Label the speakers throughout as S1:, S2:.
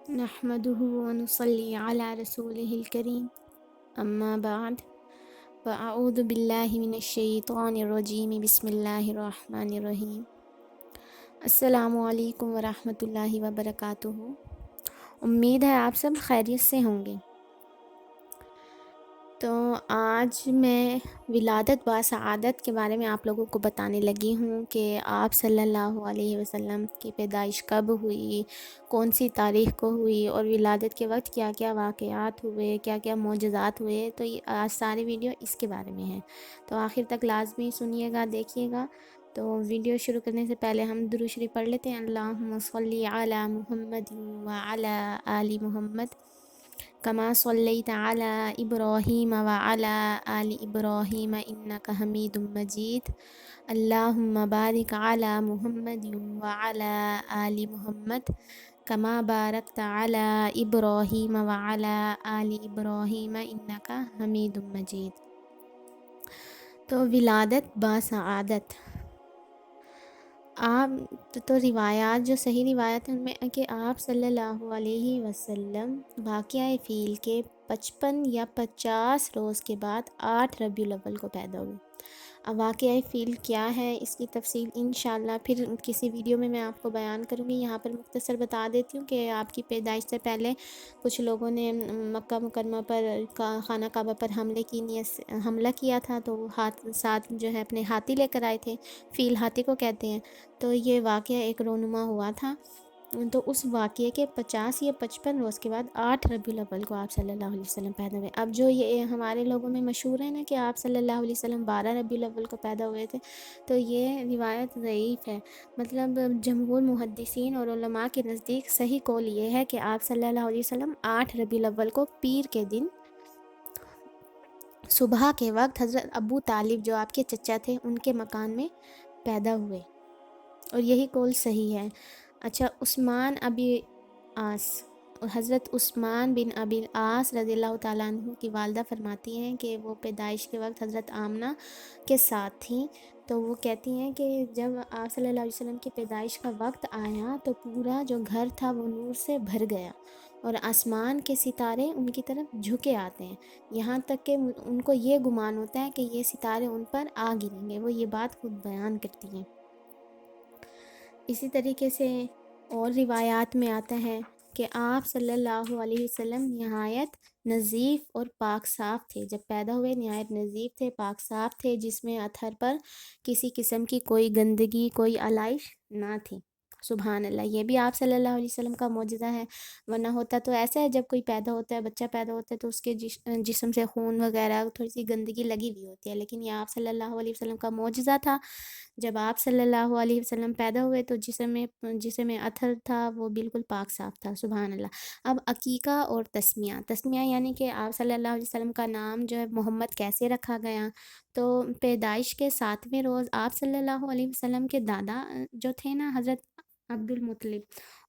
S1: نحمده ونصلي على رسوله الكريم اما بعد فاعوذ باللہ من الشیطان الرجیم بسم اللہ الرحمن الرحیم۔ السلام علیکم ورحمۃ اللہ وبرکاتہ۔ امید ہے آپ سب خیریت سے ہوں گے۔ تو آج میں ولادت با سعادت کے بارے میں آپ لوگوں کو بتانے لگی ہوں کہ آپ صلی اللہ علیہ وسلم کی پیدائش کب ہوئی، کون سی تاریخ کو ہوئی، اور ولادت کے وقت کیا کیا واقعات ہوئے، کیا کیا معجزات ہوئے۔ تو یہ آج ساری ویڈیو اس کے بارے میں ہے، تو آخر تک لازمی سنیے گا، دیکھیے گا۔ تو ویڈیو شروع کرنے سے پہلے ہم درود شریف پڑھ لیتے ہیں۔ اللہم صلی علی محمد وعلی آل محمد کما صلیت علی ابراہیم وعلی آل ابراہیم انک حمید مجید۔ اللہم بارک علی محمد وعلی آل محمد کما بارکت علی ابراہیم وعلی آل ابراہیم انک حمید مجید۔ تو ولادت با سعادت، آپ تو روایات جو صحیح روایت ہیں ان میں کہ آپ صلی اللہ علیہ وسلم واقعہ فیل کے 55 یا 50 روز کے بعد 8 ربیع الاول کو پیدا ہوئے۔ اب واقعہ فیل کیا ہے، اس کی تفصیل انشاءاللہ پھر کسی ویڈیو میں آپ کو بیان کروں گی۔ یہاں پر مختصر بتا دیتی ہوں کہ آپ کی پیدائش سے پہلے کچھ لوگوں نے مکہ مکرمہ پر خانہ کعبہ پر حملہ کیا تھا، تو وہ ساتھ جو ہے اپنے ہاتھی لے کر آئے تھے، فیل ہاتھی کو کہتے ہیں۔ تو یہ واقعہ ایک رونما ہوا تھا، تو اس واقعے کے 50 یا 55 روز کے بعد 8 ربیع الاول کو آپ صلی اللہ علیہ وسلم پیدا ہوئے۔ اب جو یہ ہمارے لوگوں میں مشہور ہے نا کہ آپ صلی اللہ علیہ وسلم 12 ربیع الاول کو پیدا ہوئے تھے، تو یہ روایت ضعیف ہے۔ مطلب جمہور محدثین اور علماء کے نزدیک صحیح قول یہ ہے کہ آپ صلی اللہ علیہ وسلم 8 ربیع الاول کو پیر کے دن صبح کے وقت حضرت ابو طالب جو آپ کے چچا تھے ان کے مکان میں پیدا ہوئے، اور یہی قول صحیح ہے۔ اچھا، حضرت عثمان بن ابی العاص رضی اللہ تعالیٰ عنہ کی والدہ فرماتی ہیں کہ وہ پیدائش کے وقت حضرت آمنہ کے ساتھ تھیں۔ تو وہ کہتی ہیں کہ جب آپ صلی اللہ علیہ وسلم کی پیدائش کا وقت آیا تو پورا جو گھر تھا وہ نور سے بھر گیا، اور آسمان کے ستارے ان کی طرف جھکے آتے ہیں، یہاں تک کہ ان کو یہ گمان ہوتا ہے کہ یہ ستارے ان پر آ گریں گے۔ وہ یہ بات خود بیان کرتی ہیں۔ اسی طریقے سے اور روایات میں آتا ہے کہ آپ صلی اللہ علیہ وسلم نہایت نظیف اور پاک صاف تھے، جب پیدا ہوئے نہایت نظیف تھے، پاک صاف تھے، جس میں اطہر پر کسی قسم کی کوئی گندگی، کوئی علائش نہ تھی۔ سبحان اللہ، یہ بھی آپ صلی اللہ علیہ وسلم کا معجزہ ہے، ورنہ ہوتا تو ایسا ہے جب کوئی پیدا ہوتا ہے، بچہ پیدا ہوتا ہے تو اس کے جسم سے خون وغیرہ تھوڑی سی گندگی لگی ہوئی ہوتی ہے، لیکن یہ آپ صلی اللہ علیہ وسلم کا معجزہ تھا۔ جب آپ صلی اللہ علیہ وسلم پیدا ہوئے تو جسم میں اطہر تھا وہ بالکل پاک صاف تھا۔ سبحان اللہ۔ اب عقیقہ اور تسمیہ یعنی کہ آپ صلی اللہ علیہ وسلم کا نام جو ہے محمد کیسے رکھا گیا، تو پیدائش کے 7ویں روز آپ صلی اللہ علیہ وسلم کے دادا جو تھے نا حضرت عبد المطلب،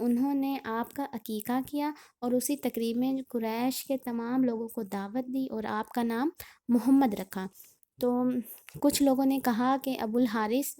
S1: انہوں نے آپ کا عقیقہ کیا، اور اسی تقریب میں قریش کے تمام لوگوں کو دعوت دی اور آپ کا نام محمد رکھا۔ تو کچھ لوگوں نے کہا کہ ابو الحارث،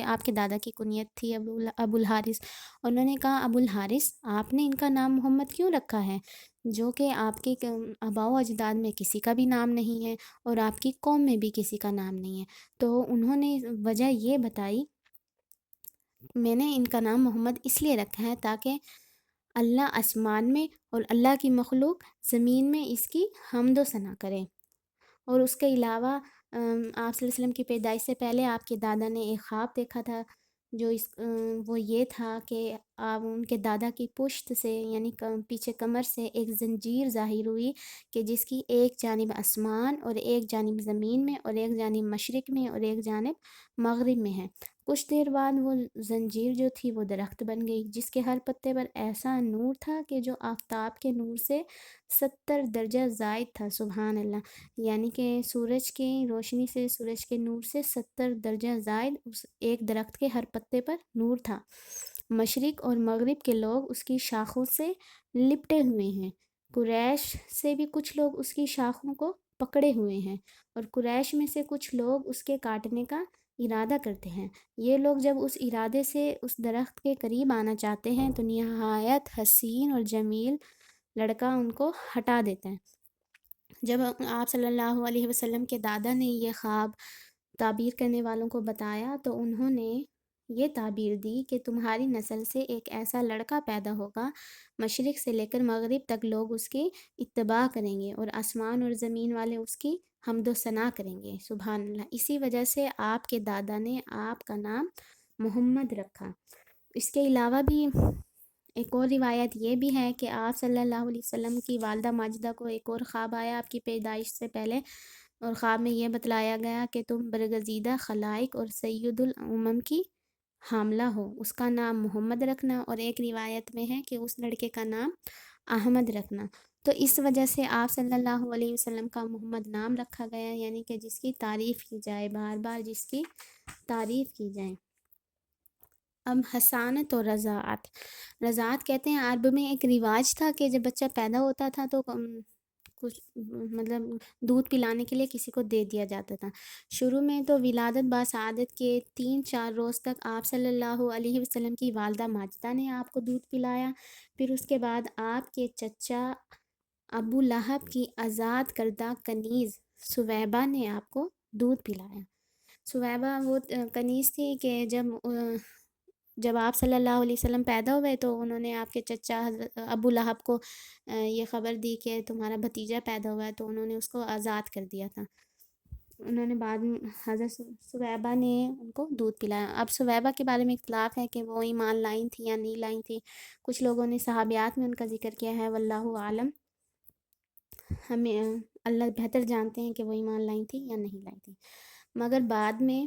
S1: آپ کے دادا کی کنیت تھی ابو الحارث، انہوں نے کہا ابو الحارث آپ نے ان کا نام محمد کیوں رکھا ہے، جو کہ آپ کے آباء و اجداد میں کسی کا بھی نام نہیں ہے اور آپ کی قوم میں بھی کسی کا نام نہیں ہے۔ تو انہوں نے وجہ یہ بتائی، میں نے ان کا نام محمد اس لیے رکھا ہے تاکہ اللہ آسمان میں اور اللہ کی مخلوق زمین میں اس کی حمد و ثنا کرے۔ اور اس کے علاوہ آپ صلی اللہ علیہ وسلم کی پیدائش سے پہلے آپ کے دادا نے ایک خواب دیکھا تھا، وہ یہ تھا کہ آپ ان کے دادا کی پشت سے یعنی پیچھے کمر سے ایک زنجیر ظاہر ہوئی کہ جس کی ایک جانب آسمان اور ایک جانب زمین میں اور ایک جانب مشرق میں اور ایک جانب مغرب میں ہے۔ کچھ دیر بعد وہ زنجیر جو تھی وہ درخت بن گئی، جس کے ہر پتے پر ایسا نور تھا کہ جو آفتاب کے نور سے 70 درجہ زائد تھا۔ سبحان اللہ، یعنی کہ سورج کی روشنی سے، سورج کے نور سے 70 درجہ زائد اس ایک درخت کے ہر پتے پر نور تھا۔ مشرق اور مغرب کے لوگ اس کی شاخوں سے لپٹے ہوئے ہیں، قریش سے بھی کچھ لوگ اس کی شاخوں کو پکڑے ہوئے ہیں، اور قریش میں سے کچھ لوگ اس کے کاٹنے کا ارادہ کرتے ہیں۔ یہ لوگ جب اس ارادے سے اس درخت کے قریب آنا چاہتے ہیں تو نہایت حسین اور جمیل لڑکا ان کو ہٹا دیتا ہے۔ جب آپ صلی اللہ علیہ وسلم کے دادا نے یہ خواب تعبیر کرنے والوں کو بتایا تو انہوں نے یہ تعبیر دی کہ تمہاری نسل سے ایک ایسا لڑکا پیدا ہوگا، مشرق سے لے کر مغرب تک لوگ اس کی اتباع کریں گے اور آسمان اور زمین والے اس کی حمد و ثنا کریں گے۔ سبحان اللہ۔ اسی وجہ سے آپ کے دادا نے آپ کا نام محمد رکھا۔ اس کے علاوہ بھی ایک اور روایت یہ بھی ہے کہ آپ صلی اللہ علیہ وسلم کی والدہ ماجدہ کو ایک اور خواب آیا آپ کی پیدائش سے پہلے، اور خواب میں یہ بتلایا گیا کہ تم برگزیدہ خلائق اور سید الامم کی حاملہ ہو، اس کا نام محمد رکھنا، اور ایک روایت میں ہے کہ اس لڑکے کا نام احمد رکھنا۔ تو اس وجہ سے آپ صلی اللہ علیہ وسلم کا محمد نام رکھا گیا، یعنی کہ جس کی تعریف کی جائے، بار بار جس کی تعریف کی جائے۔ اب حسانت اور رضاعت۔ رضاعت کہتے ہیں عرب میں ایک رواج تھا کہ جب بچہ پیدا ہوتا تھا تو کچھ مطلب دودھ پلانے کے لیے کسی کو دے دیا جاتا تھا۔ شروع میں تو ولادت باسعادت کے 3-4 روز تک آپ صلی اللہ علیہ وسلم کی والدہ ماجدہ نے آپ کو دودھ پلایا، پھر اس کے بعد آپ کے چچا ابو لہب کی آزاد کردہ کنیز سویبہ نے آپ کو دودھ پلایا۔ سویبہ وہ کنیز تھی کہ جب آپ صلی اللہ علیہ وسلم پیدا ہوئے تو انہوں نے آپ کے چچا حضرت ابو لہب کو یہ خبر دی کہ تمہارا بھتیجا پیدا ہوا ہے، تو انہوں نے اس کو آزاد کر دیا تھا۔ انہوں نے بعد میں حضرت سویبہ نے ان کو دودھ پلایا۔ اب سویبہ کے بارے میں اختلاف ہے کہ وہ ایمان لائیں تھی یا نہیں لائیں تھی، کچھ لوگوں نے صحابیات میں ان کا ذکر کیا ہے، واللہ عالم، ہمیں اللہ بہتر جانتے ہیں کہ وہ ایمان لائیں تھی یا نہیں لائیں تھی۔ مگر بعد میں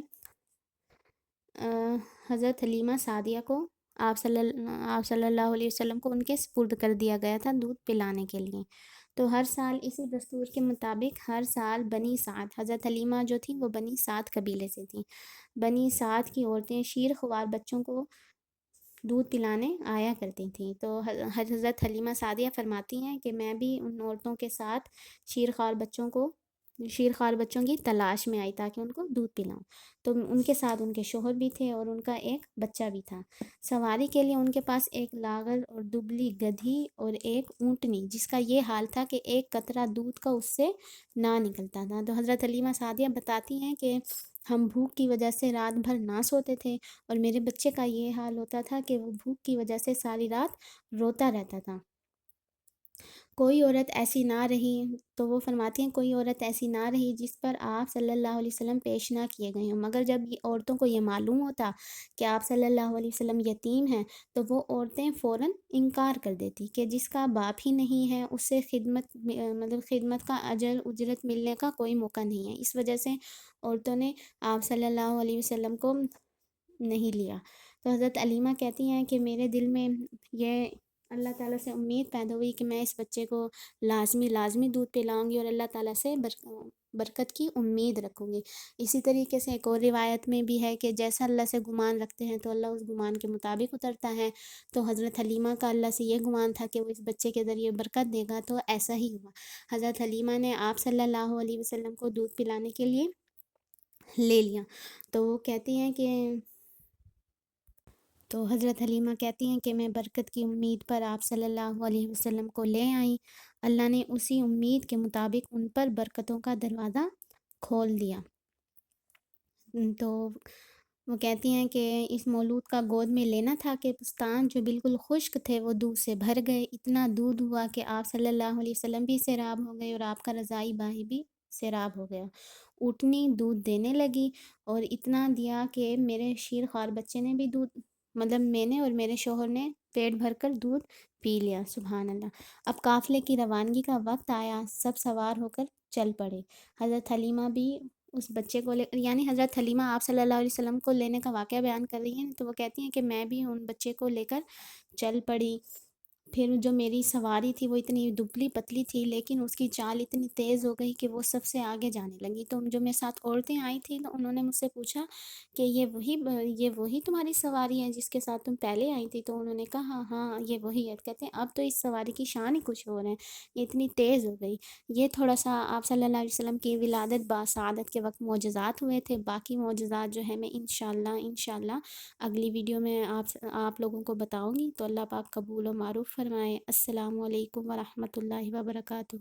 S1: حضرت حلیمہ سعدیہ کو آپ صلی اللہ علیہ وسلم کو ان کے سپرد کر دیا گیا تھا دودھ پلانے کے لیے۔ تو ہر سال اسی دستور کے مطابق ہر سال بنی سعد، حضرت حلیمہ جو تھی وہ بنی سعد قبیلے سے تھیں، بنی سعد کی عورتیں شیر خوار بچوں کو دودھ پلانے آیا کرتی تھیں۔ تو حضرت حلیمہ سعدیہ فرماتی ہیں کہ میں بھی ان عورتوں کے ساتھ شیر خوار بچوں کی تلاش میں آئی تاکہ ان کو دودھ پلاؤں۔ تو ان کے ساتھ ان کے شوہر بھی تھے اور ان کا ایک بچہ بھی تھا۔ سواری کے لیے ان کے پاس ایک لاغر اور دبلی گدھی اور ایک اونٹنی، جس کا یہ حال تھا کہ ایک قطرہ دودھ کا اس سے نہ نکلتا تھا۔ تو حضرت حلیمہ سعدیہ بتاتی ہیں کہ ہم بھوک کی وجہ سے رات بھر نہ سوتے تھے، اور میرے بچے کا یہ حال ہوتا تھا کہ وہ بھوک کی وجہ سے ساری رات روتا رہتا تھا۔ کوئی عورت ایسی نہ رہی، تو وہ فرماتی ہیں کوئی عورت ایسی نہ رہی جس پر آپ صلی اللہ علیہ وسلم پیش نہ کیے گئے ہوں، مگر جب یہ عورتوں کو یہ معلوم ہوتا کہ آپ صلی اللہ علیہ وسلم یتیم ہیں تو وہ عورتیں فوراً انکار کر دیتی کہ جس کا باپ ہی نہیں ہے اس سے خدمت کا اجرت ملنے کا کوئی موقع نہیں ہے۔ اس وجہ سے عورتوں نے آپ صلی اللہ علیہ وسلم کو نہیں لیا۔ تو حضرت علیمہ کہتی ہیں کہ میرے دل میں یہ اللہ تعالیٰ سے امید پیدا ہوئی کہ میں اس بچے کو لازمی دودھ پلاؤں گی اور اللہ تعالیٰ سے برکت کی امید رکھوں گی۔ اسی طریقے سے ایک اور روایت میں بھی ہے کہ جیسا اللہ سے گمان رکھتے ہیں تو اللہ اس گمان کے مطابق اترتا ہے۔ تو حضرت حلیمہ کا اللہ سے یہ گمان تھا کہ وہ اس بچے کے ذریعے برکت دے گا، تو ایسا ہی ہوا۔ حضرت حلیمہ نے آپ صلی اللہ علیہ وسلم کو دودھ پلانے کے لیے لے لیا۔ تو وہ کہتی ہیں کہ تو حضرت حلیمہ کہتی ہیں کہ میں برکت کی امید پر آپ صلی اللہ علیہ وسلم کو لے آئیں، اللہ نے اسی امید کے مطابق ان پر برکتوں کا دروازہ کھول دیا۔ تو وہ کہتی ہیں کہ اس مولود کا گود میں لینا تھا کہ بستان جو بالکل خشک تھے وہ دودھ سے بھر گئے، اتنا دودھ ہوا کہ آپ صلی اللہ علیہ وسلم بھی سیراب ہو گئے اور آپ کا رضاعی بھائی بھی سیراب ہو گیا۔ اونٹنی دودھ دینے لگی اور اتنا دیا کہ میرے شیر خوار بچے نے بھی میں نے اور میرے شوہر نے پیٹ بھر کر دودھ پی لیا۔ سبحان اللہ۔ اب قافلے کی روانگی کا وقت آیا، سب سوار ہو کر چل پڑے۔ حضرت حلیمہ بھی اس بچے کو یعنی حضرت حلیمہ آپ صلی اللہ علیہ وسلم کو لینے کا واقعہ بیان کر رہی ہیں، تو وہ کہتی ہیں کہ میں بھی ان بچے کو لے کر چل پڑی۔ پھر جو میری سواری تھی وہ اتنی دبلی پتلی تھی، لیکن اس کی چال اتنی تیز ہو گئی کہ وہ سب سے آگے جانے لگی۔ تو جو میرے ساتھ عورتیں آئی تھیں تو انہوں نے مجھ سے پوچھا کہ یہ وہی تمہاری سواری ہے جس کے ساتھ تم پہلے آئی تھی؟ تو انہوں نے کہا ہاں ہاں یہ وہی ہے۔ کہتے ہیں اب تو اس سواری کی شان ہی کچھ اور ہے، یہ اتنی تیز ہو گئی۔ یہ تھوڑا سا آپ صلی اللہ علیہ وسلم کی ولادت باسعادت کے وقت معجزات ہوئے تھے۔ باقی معجزات جو ہے میں انشاءاللہ اگلی ویڈیو میں آپ لوگوں کو بتاؤں گی۔ تو اللہ پاک قبول و معروف فرمائے۔ السلام علیکم ورحمۃ اللہ وبرکاتہ۔